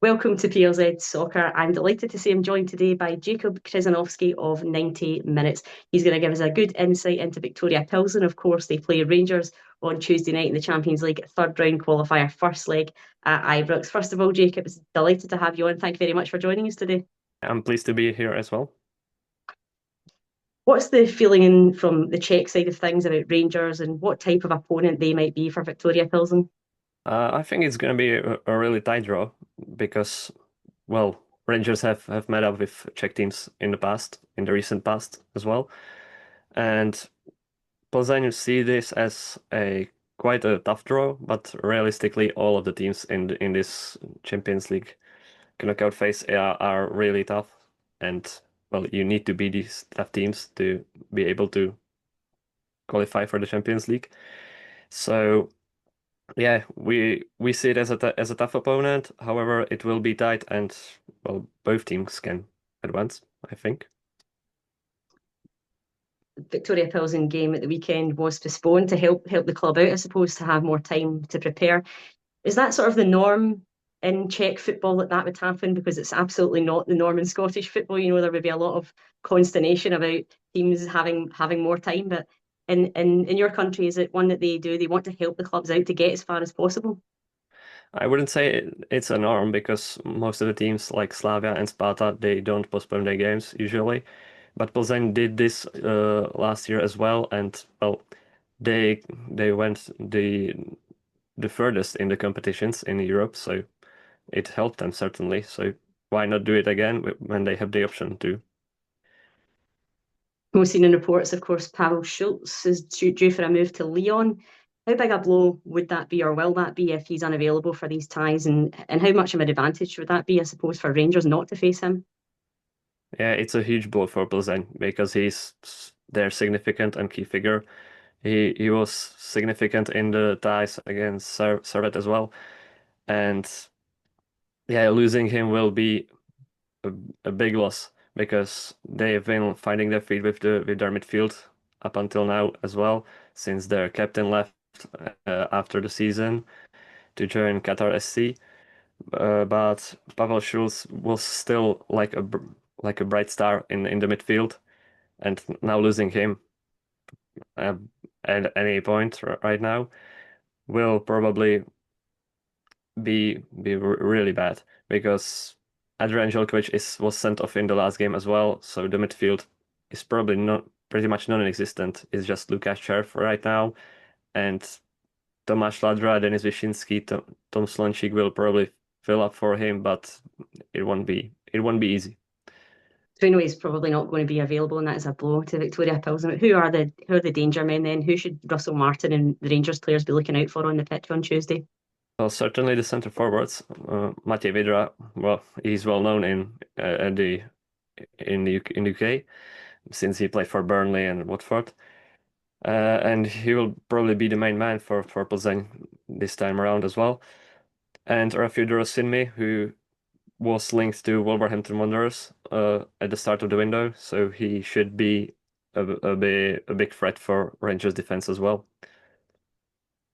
Welcome to PLZ Soccer. I'm delighted to say I'm joined today by Jacob Krzyzanowski of 90 Minutes. He's going to give us a good insight into Viktoria Plzen. Of course, they play Rangers on Tuesday night in the Champions League third round qualifier, first leg at Ibrox. First of all, Jacob, it's delighted to have you on. Thank you very much for joining us today. I'm pleased to be here as well. What's the feeling from the Czech side of things about Rangers and what type of opponent they might be for Viktoria Plzen? I think it's going to be a really tight draw because, well, Rangers have met up with Czech teams in the past, in the recent past as well. And Plzeň see this as a quite a tough draw, but realistically, all of the teams in this Champions League knockout phase are really tough. And, well, you need to beat these tough teams to be able to qualify for the Champions League. So yeah, we see it as a tough opponent. However, it will be tight, and well, both teams can advance, I think. Victoria Plzen game at the weekend was postponed to help the club out, I suppose, to have more time to prepare. Is that sort of the norm in Czech football that would happen? Because it's absolutely not the norm in Scottish football. You know, there would be a lot of consternation about teams having more time. But in your country, is it one that they do? They want to help the clubs out to get as far as possible. I wouldn't say it's a norm because most of the teams like Slavia and Sparta, they don't postpone their games usually. But Plzeň did this last year as well, and well, they went the furthest in the competitions in Europe, so it helped them certainly. So why not do it again when they have the option to? Most seen in reports, of course, Pavel Schulz is due for a move to Lyon. How big a blow would that be, or will that be, if he's unavailable for these ties? And how much of an advantage would that be, I suppose, for Rangers not to face him? Yeah, it's a huge blow for Plzeň because he's their significant and key figure. He was significant in the ties against Servette as well, and yeah, losing him will be a, a big loss because they have been finding their feet with their midfield up until now as well, since their captain left after the season to join Qatar SC. But Pavel Schulz was still like a bright star in the midfield, and now losing him uh, at any point right now will probably be really bad because Adrian Željković was sent off in the last game as well, so the midfield is probably not pretty much non-existent. It's just Lukáš Červ right now, and Tomáš Ladra, Denis Vyšinský, Tom Slončík will probably fill up for him, but it won't be easy. So we know he's probably not going to be available, and that is a blow to Victoria Plzen. Who are the danger men then? Who should Russell Martin and the Rangers players be looking out for on the pitch on Tuesday? Well, certainly the centre forwards, Matěj Vidra. Well, he's well known in the UK since he played for Burnley and Watford, and he will probably be the main man for Plzeň this time around as well. And Rafał Sinmi, who was linked to Wolverhampton Wanderers at the start of the window, so he should be a big threat for Rangers defense as well.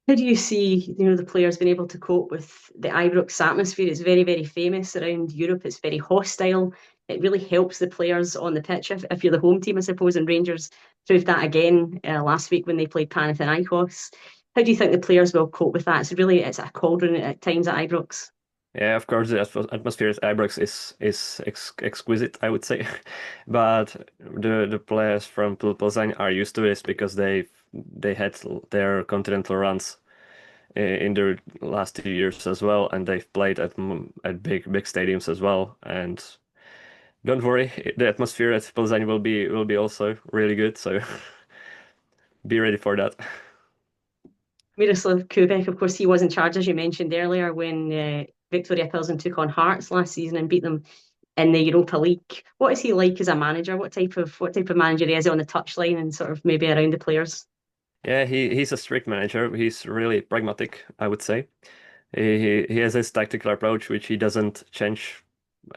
How do you see, the players being able to cope with the Ibrox atmosphere? It's very, very famous around Europe. It's very hostile. It really helps the players on the pitch if you're the home team, I suppose. And Rangers proved that again last week when they played Panathinaikos. How do you think the players will cope with that? It's a cauldron at times at Ibrox. Yeah, of course, the atmosphere at Ibrox is exquisite, I would say. But the players from Plzeň are used to this because they had their continental runs in the last 2 years as well, and they've played at big stadiums as well. And don't worry, the atmosphere at Plzeň will be also really good. So be ready for that. Miroslav Kubek, of course, he was in charge, as you mentioned earlier, when Victoria Plzen took on Hearts last season and beat them in the Europa League. What is he like as a manager? What type of manager is he on the touchline and sort of maybe around the players? Yeah, he's a strict manager. He's really pragmatic, I would say. He has his tactical approach, which he doesn't change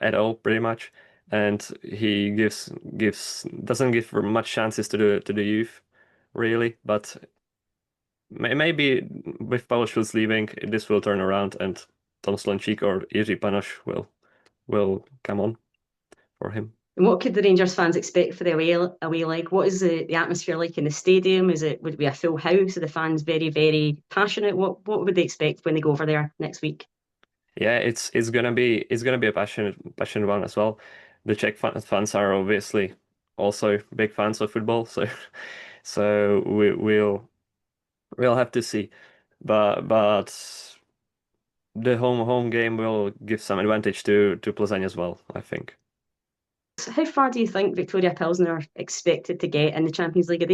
at all, pretty much, and he doesn't give much chances to the youth, really. But maybe with Paul Schulz leaving, this will turn around, and Tom Slončík or Jiří Panoš will come on for him. And what could the Rangers fans expect for the away leg? What is the atmosphere like in the stadium? Would it be a full house? Are the fans very, very passionate? What would they expect when they go over there next week? Yeah, it's gonna be a passionate one as well. The Czech fans are obviously also big fans of football, so we'll have to see, but the home game will give some advantage to Plzeň as well, I think. So how far do you think Viktoria Plzen are expected to get in the Champions League? Are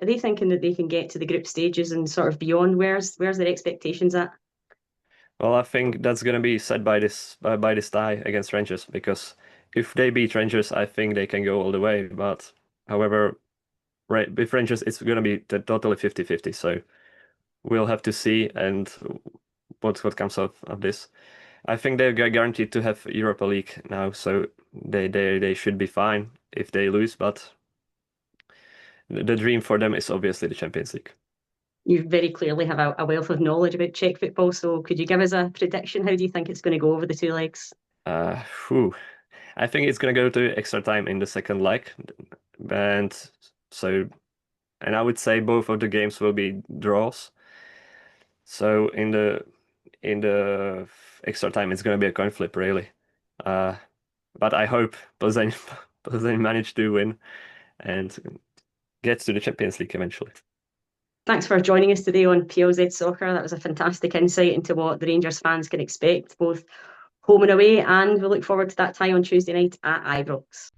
they thinking that they can get to the group stages and sort of beyond? Where's their expectations at? Well, I think that's gonna be set by this tie against Rangers, because if they beat Rangers, I think they can go all the way. But however, with Rangers, it's gonna be totally 50-50. So we'll have to see and what comes of this. I think they're guaranteed to have Europa League now, so they should be fine if they lose. But the dream for them is obviously the Champions League. You very clearly have a wealth of knowledge about Czech football, so could you give us a prediction? How do you think it's going to go over the two legs? I think it's going to go to extra time in the second leg, and I would say both of the games will be draws. So in the extra time, it's going to be a coin flip, really. But I hope Plzeň manage to win and get to the Champions League eventually. Thanks for joining us today on PLZ Soccer. That was a fantastic insight into what the Rangers fans can expect, both home and away, and we look forward to that tie on Tuesday night at Ibrox.